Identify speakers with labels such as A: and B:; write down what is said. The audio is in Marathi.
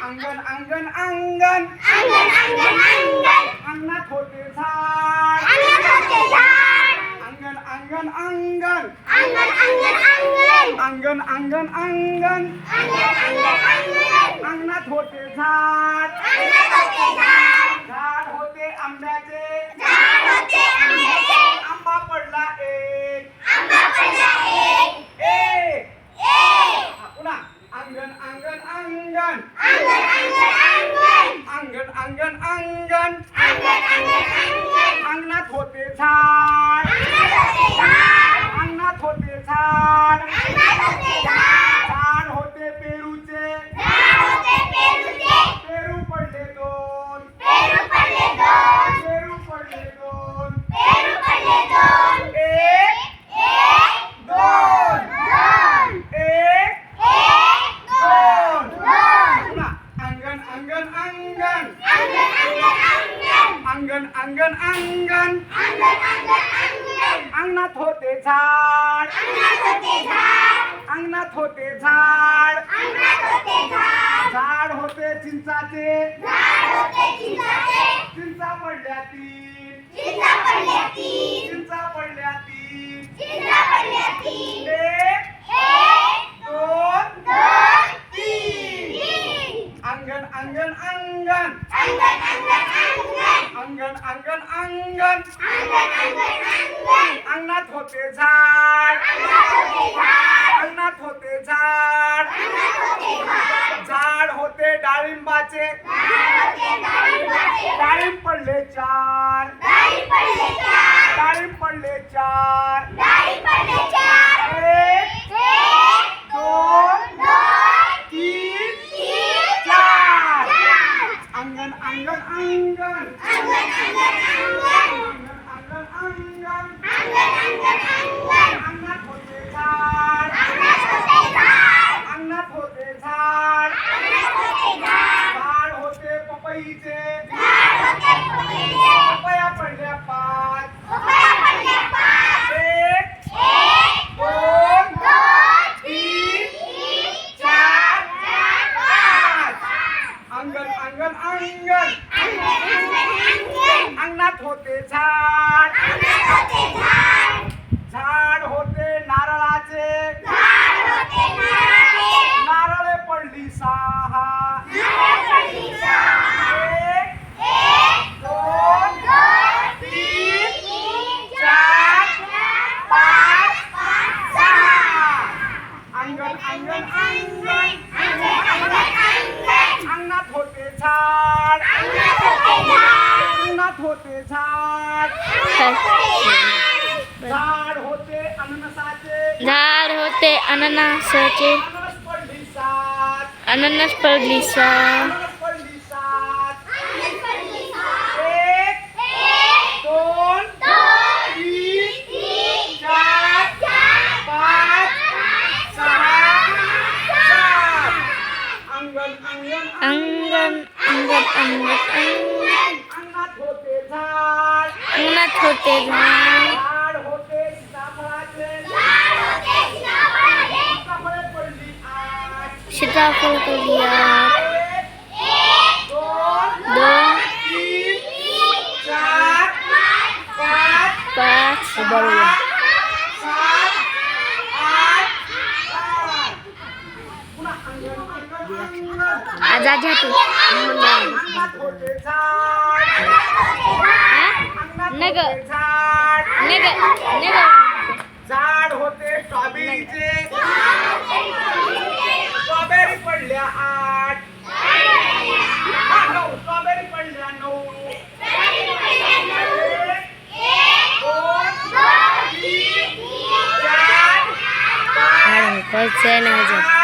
A: अंगण अंगण अंगण
B: अंगण अंगण अंगण
A: अंगणात होते झाड
B: अंगण होते झाड
A: अंगण अंगण अंगण
B: अंगण अंगण अंगण
A: अंगण अंगण अंगण
B: अंगण अंगण अंगण
A: अंगणात होते झाड
B: अंगणात होते झाड
A: झाड होते आंब्याचे
B: झाड होते आंब्याचे
A: आंबा पडला एक
B: आंबा पडला एक
A: एक
B: एक
A: पुन्हा अंगण अंगण अंगण
B: अंगण अंगण अंगण
A: अंगण अंगण अंगण
B: अंगण अंगण अंगण
A: अंगणात होते झाड
B: अंगणात होते झाड
A: अंगणात होते झाड
B: अंगणात होते झाड
A: झाड होते पेरूचे
B: झाड होते पेरूचे
A: पेरू पडले दोन
B: पेरू पडले दोन
A: पेरू पडले दोन
B: पेरू पडले दोन
A: एक
B: एक
A: दोन
B: दोन
A: एक
B: एक
A: दोन
B: दोन
A: पुन्हा अंगण अंगण अंगण
B: अंगण अंगण
A: अंगण
B: अंगण
A: अंगण अंगण
B: अंगण अंगण अंगण
A: अंगणात होते झाड
B: अंगणात होते झाड
A: अंगणात होते झाड
B: अंगणात होते झाड
A: झाड होते चिंचाचे
B: झाड होते चिंचाचे
A: चिंचा पडल्या तीन
B: चिंचा पडल्या तीन
A: चिंचा पडल्या तीन
B: चिंचा पडल्या तीन
A: एक
B: एक
A: दोन
B: दोन
A: तीन
B: तीन
A: अंगण अंगण अंगण
B: अंगण अंगण अंगण
A: अंगण अंगण अंगण
B: अंगण अंगण अंगण
A: अंगणात होते झाड
B: अंगणात होते झाड
A: अंगणात होते झाड
B: अंगणात होते झाड
A: झाड होते डाळिंबाचे
B: झाड होते डाळिंबाचे
A: डाळिंब पडले चार
B: डाळिंब पडले चार
A: डाळिंब पडले चार
B: डाळिंब पडले चार
A: एक
B: एक
A: दोन
B: दोन
A: तीन
B: तीन
A: चार
B: चार
A: अंगण अंगण अंगण
B: अंगण अंगण अंगण
A: अंगण अंगण
B: अंगण अंगण अंगण
A: अंगणात होते झाड
B: अंगणात होते झाड
A: अंगणात होते झाड
B: अंगणात होते झाड
A: झाड होते पपईचे
B: झाड होते पपईचे
A: पपया पडल्या पाच
B: पपया पडल्या पाच
A: एक
B: एक
A: दोन
B: दोन
A: तीन
B: तीन
A: चार
B: चार
A: पाच
B: पाच
A: अंगण अंगण अंगण
B: अंगण अंगण अंगण
A: अंगणात होते झाड
B: अंगणात होते झाड
A: झाड होते नारळाचे
B: झाड होते नारळाचे
A: नारळे पडली सहा
B: नारळ पडली सहा
A: एक
B: एक
A: दोन
B: दोन
A: तीन
B: तीन
A: चार पाच
B: पाच
A: सहा अंगण अंगण अंगण
B: अंगण अंगण अंगण
A: अंगणात होते झाड
B: अंगणात होते झाड
A: अंगणात होते झाड झाड होते अननसाचे
C: झाड होते अननसाचे
A: अननस पडली सात
C: अननस पडली
A: अननस पडली सात
B: अंगण पडली सात
A: एक
B: एक
A: दोन
B: दोन
A: तीन
B: तीन
A: चार
B: चार
A: पाच
B: पाच
A: सहा सात अंगण अंगण
C: अंगण अंगण अंगण अंगण
A: अंगणात होते झाड
C: अंगणात होते झाड
A: झाड होते सीताफळाचे
B: झाड होते सीताफळाचे
A: सीताफळे पडली आठ
C: सीताफळ पडली आठ
B: एक
A: दोन
C: दोन
A: तीन चार पाच
C: पाच
A: सहा सात आठ आठ पुन्हा अंगण अंगण अंगण
C: आजा झाटू
A: अंगणात होते झाड अंगणात
C: नग
A: होते झाड
C: नग नग
A: झाड होते स्ट्रॉबेरीचे स्ट्रॉबेरी पडल्या आठ नऊ स्ट्रॉबेरी पडल्या नऊ एक दोन तीन चार पाच
C: कसं नाही जात